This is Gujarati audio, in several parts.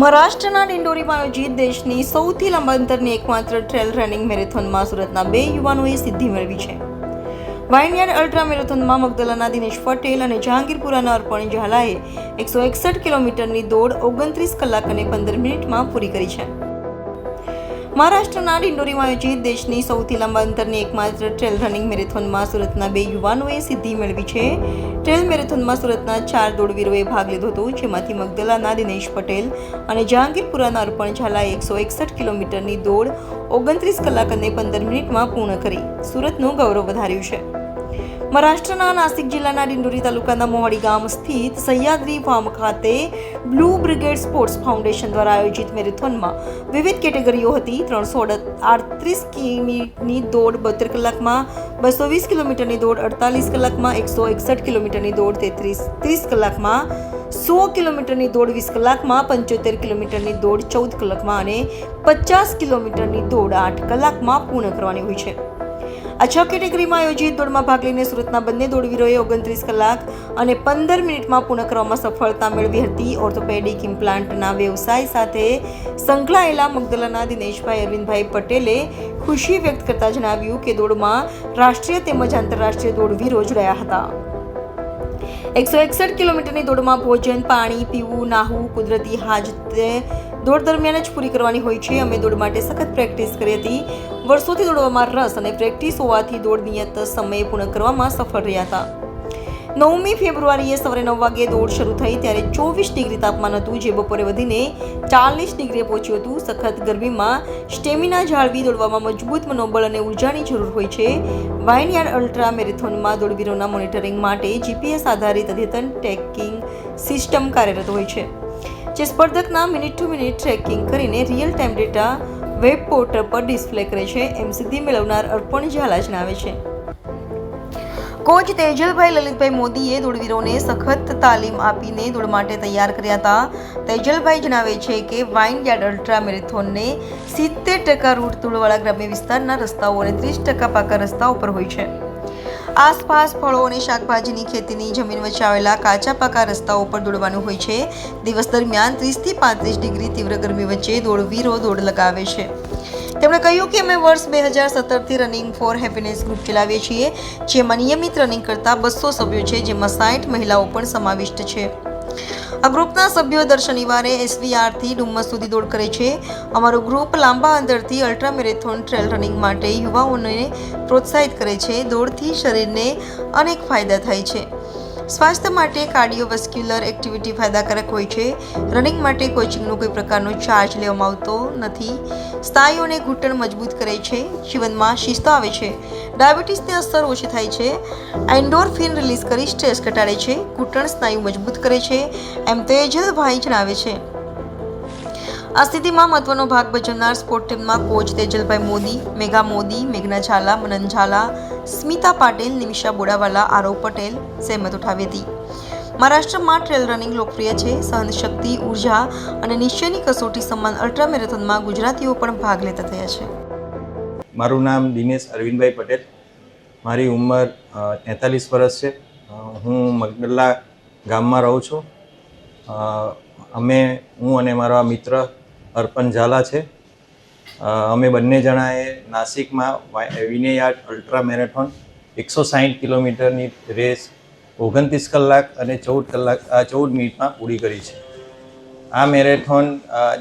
મહારાષ્ટ્રના ડિંડોરીમાં આયોજિત દેશની સૌથી લાંબા અંતરની એકમાત્ર ટ્રેલ રનિંગ મેરેથોનમાં સુરતના 2 યુવાનોએ સિદ્ધિ મેળવી છે. વાઇનયાર્ડ અલ્ટ્રા મેરેથોનમાં મગદલાના દિનેશ પટેલ અને જહાંગીરપુરાના અર્પણ ઝાલાએ 161 કિલોમીટરની દોડ 29 કલાક અને 15 મિનિટમાં પૂરી કરી છે. મહારાષ્ટ્રના ડિંડોરીમાં આયોજિત દેશની સૌથી લાંબા અંતરની એકમાત્ર ટ્રેલ રનિંગ મેરેથોનમાં સુરતના 2 યુવાનોએ સિદ્ધિ મેળવી છે. ટ્રેલ મેરેથોનમાં સુરતના 4 દોડવીરોએ ભાગ લીધો હતો, જેમાંથી મગદલાના દિનેશ પટેલ અને જહાંગીરપુરાના અર્પણ ઝાલાએ 161 કિલોમીટરની દોડ 29 કલાક અને 15 મિનિટમાં પૂર્ણ કરી સુરતનું ગૌરવ વધાર્યું છે. મહારાષ્ટ્રના નાસિક જિલ્લાના ડિંડોરી તાલુકાના મોવાડી ગામ સ્થિત સહ્યાદ્રી ફાર્મ ખાતે બ્લુ બ્રિગેડ સ્પોર્ટ્સ ફાઉન્ડેશન દ્વારા આયોજિત મેરેથોનમાં વિવિધ કેટેગરીઓ હતી. 338 કિમીની દોડ 72 કલાકમાં, 220 કિલોમીટરની દોડ 48 કલાકમાં, 161 કિલોમીટરની દોડ 30 કલાકમાં, 100 કિલોમીટરની દોડ 20 કલાકમાં, 75 કિલોમીટરની દોડ 14 કલાકમાં અને 50 કિલોમીટરની દોડ 8 કલાકમાં પૂર્ણ કરવાની હોય છે. આ 6 કેટેગરીમાં આયોજિત દોડમાં ભાગ લઈને સુરતના બંને દોડવીરોએ 29 કલાક અને 15 મિનિટમાં પૂર્ણ કરવામાં સફળતા મેળવી હતી. ઓર્થોપેડિક ઇમ્પ્લાન્ટના વ્યવસાય સાથે સંકળાયેલા મગદલાના દિનેશભાઈ અરવિંદભાઈ પટેલે ખુશી વ્યક્ત કરતા જણાવ્યું કે દોડમાં રાષ્ટ્રીય તેમજ આંતરરાષ્ટ્રીય દોડવીરો જોડાયા હતા. 161 કિલોમીટરની દોડમાં ભોજન, પાણી પીવું, નાહવું, કુદરતી હાજતે દોડ દરમિયાન જ પૂરી કરવાની હોય છે. અમે દોડ માટે સખત પ્રેક્ટિસ કરી હતી. વર્ષોથી દોડવામાં રસ અને પ્રેક્ટિસ હોવાથી દોડ નિયત સમયે પૂર્ણ કરવામાં સફળ રહ્યા હતા. 9મી ફેબ્રુઆરીએ સવારે 9 વાગ્યે દોડ શરૂ થઈ ત્યારે 24 ડિગ્રી તાપમાન હતું, જે બપોરે વધીને 40 ડિગ્રીએ પહોંચ્યું હતું. સખત ગરમીમાં સ્ટેમિના જાળવી દોડવામાં મજબૂત મનોબળ અને ઉર્જાની જરૂર હોય છે. વાઇનયાર્ડ અલ્ટ્રા મેરેથોનમાં દોડવીરોના મોનિટરિંગ માટે જીપીએસ આધારિત અદ્યતન ટ્રેકિંગ સિસ્ટમ કાર્યરત હોય છે, જે સ્પર્ધકના મિનિટ ટુ મિનિટ ટ્રેકિંગ કરીને real time data web portal પર ડિસ્પ્લે કરે છે, એમ સિદ્ધિ મેળવનાર અર્પણ ઝાલા જણાવે છે. કોચ તેજલભાઈ લલિતભાઈ મોદીએ દોડવીરોને સખત તાલીમ આપીને દોડ માટે તૈયાર કર્યા હતા. તેજલભાઈ જણાવે છે કે વાઇનયાર્ડ અલ્ટ્રા મેરેથોનને 70% રૂટ ધૂળવાળા ગ્રામ્ય વિસ્તારના રસ્તાઓ અને 30% પાકા રસ્તાઓ પર હોય છે. આસપાસ ફળો અને શાકભાજીની ખેતીની જમીન વચ્ચે આવેલા કાચા પાકા રસ્તાઓ પર દોડવાનું હોય છે. દિવસ દરમિયાન 30 થી 35 ડિગ્રી તીવ્ર ગરમી વચ્ચે દોડવીરો દોડ લગાવે છે. તેમણે કહ્યું કે અમે વર્ષ 2017થી રનિંગ ફોર હેપીનેસ ગ્રુપ ચલાવીએ છીએ, જેમાં નિયમિત રનિંગ કરતા 200 સભ્યો છે, જેમાં 60 મહિલાઓ પણ સમાવિષ્ટ છે. આ ગ્રુપના સભ્યો દર શનિવારે એસવીઆરથી ડુમ્મસ સુધી દોડ કરે છે. અમારું ગ્રુપ લાંબા અંતરથી અલ્ટ્રા મેરેથોન ટ્રેલ રનિંગ માટે યુવાઓને પ્રોત્સાહિત કરે છે. દોડથી શરીરને અનેક ફાયદા થાય છે. સ્વાસ્થ્ય માટે કાર્ડિયોવેસ્ક્યુલર એક્ટિવિટી ફાયદાકારક હોય છે. રનિંગ માટે કોચિંગનો કોઈ પ્રકારનો ચાર્જ લેવામાં આવતો નથી. સ્નાયુઓને ઘૂંટણ મજબૂત કરે છે. જીવનમાં શિસ્ત આવે છે. ડાયાબિટીસની અસર ઓછી થાય છે. એન્ડોર્ફિન રિલીઝ કરી સ્ટ્રેસ ઘટાડે છે. ઘૂંટણ સ્નાયુ મજબૂત કરે છે, એમ તેજલભાઈ જણાવે છે. આ સ્થિતિમાં મહત્વનો ભાગ ભજવનાર સ્પોર્ટ ટીમમાં કોચ તેજલભાઈ મોદી, મેઘા મોદી, મેઘના ઝાલા, મનન ઝાલા, સ્મિતા પાટીલ, નિમિષા બોડાવાલા, આરવ પટેલ સહેમત ઉઠાવી હતી. મહારાષ્ટ્રમાં ટ્રેલ રનિંગ લોકપ્રિય છે. સહનશક્તિ, ઉર્જા અને નિશ્ચયની કસોટી સમાન અલ્ટ્રા મેરેથોનમાં ગુજરાતીઓ પણ ભાગ લેતા થયા છે. મારું નામ દિનેશ અરવિંદભાઈ પટેલ. મારી ઉંમર 43 વર્ષ છે. હું મગદલા ગામમાં રહું છું. હું અને મારા મિત્ર અર્પણ ઝાલા છે. અમે બંને જણાએ નાસિકમાં વાઇનયાર્ડ અલ્ટ્રા મેરેથોન 160 કિલોમીટરની રેસ 29 કલાક અને 14 મિનિટમાં પૂરી કરી છે. આ મેરેથોન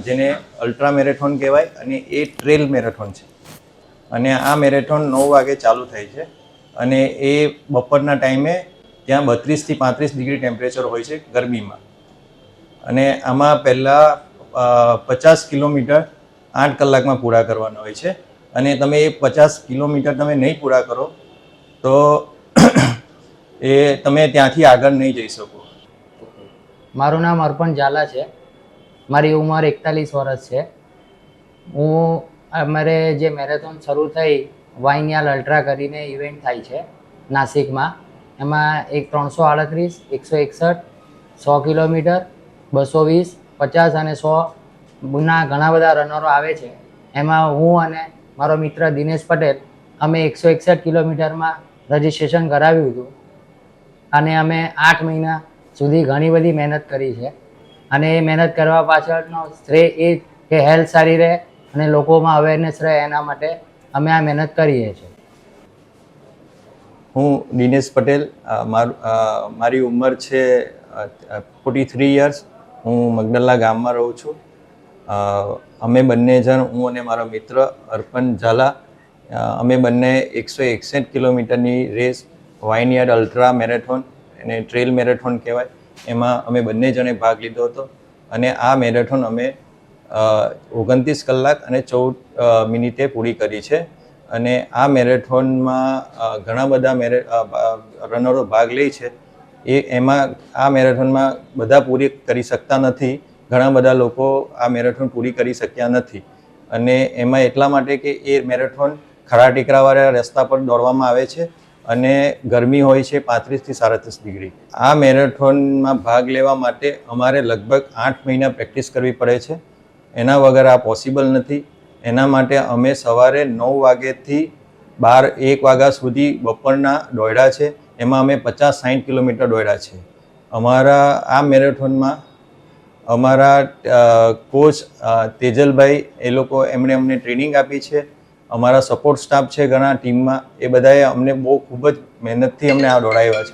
જેને અલ્ટ્રા મેરેથોન કહેવાય અને એ ટ્રેલ મેરેથોન છે. અને આ મેરેથોન 9 વાગે ચાલુ થાય છે અને એ બપોરના ટાઈમે ત્યાં 32 થી 35 ડિગ્રી ટેમ્પરેચર હોય છે ગરમીમાં. અને આમાં પહેલાં 50 કિલોમીટર 8 કલાકમાં પૂરા કરવાના હોય છે. અને તમે એ 50 કિલોમીટર તમે નહીં પૂરા કરો તો એ તમે ત્યાંથી આગળ નહીં જઈ શકો. મારું નામ અર્પણ ઝાલા છે. મારી ઉંમર 41 વર્ષ છે. અમારે જે મેરેથોન શરૂ થઈ વાઇનયાર્ડ અલ્ટ્રા કરીને ઇવેન્ટ થાય છે નાસિકમાં. એમાં 338, 161, 100 કિલોમીટર, 220, 50 અને 100 ના ઘણા બધા રનરો આવે છે. એમાં હું અને મારો મિત્ર દિનેશ પટેલ અમે 161 કિલોમીટરમાં રજિસ્ટ્રેશન કરાવ્યું હતું અને અમે 8 મહિના સુધી ઘણી બધી મહેનત કરી છે. અને એ મહેનત કરવા પાછળનો શ્રેય એ કે હેલ્થ સારી રહે અને લોકોમાં અવેરનેસ રહે એના માટે અમે આ મહેનત કરીએ છીએ. હું દિનેશ પટેલ, મારી ઉંમર છે 43 યર્સ. હું મગદલ્લા ગામમાં રહું છું. અમે બંને જણ, હું અને મારો મિત્ર અર્પણ ઝાલા, અમે બંને 161 કિલોમીટરની રેસ વાઇનયાર્ડ અલ્ટ્રા મેરેથોન અને ટ્રેલ મેરેથોન કહેવાય, એમાં અમે બંને જણે ભાગ લીધો હતો. અને આ મેરેથોન અમે 29 કલાક અને 14 મિનિટે પૂરી કરી છે. અને આ મેરેથોનમાં ઘણા બધા રનરો ભાગ લે છે. એમાં આ મેરેથોનમાં બધા પૂરી કરી શકતા નથી. ઘણા બધા લોકો આ મેરેથોન પૂરી કરી શક્યા નથી. અને એમાં એટલા માટે કે એ મેરેથોન ખરા ટેકરાવાળા રસ્તા પર દોડવામાં આવે છે અને ગરમી હોય છે 35 થી 37 ડિગ્રી. આ મેરેથોનમાં ભાગ લેવા માટે અમારે લગભગ 8 મહિના પ્રેક્ટિસ કરવી પડે છે. એના વગર આ પોસિબલ નથી. એના માટે અમે સવારે 9 વાગ્યાથી 1 વાગ્યા સુધી બપોરના દોડ્યા છે. એમાં અમે 50-60 કિલોમીટર દોડ્યા છે. અમારા આ મેરેથોનમાં અમારા કોચ તેજલભાઈ, એ લોકો એમણે અમને ટ્રેનિંગ આપી છે. અમારા સપોર્ટ સ્ટાફ છે ઘણા ટીમમાં, એ બધાએ અમને ખૂબ જ મહેનતથી અમને આ દોડાવ્યા છે.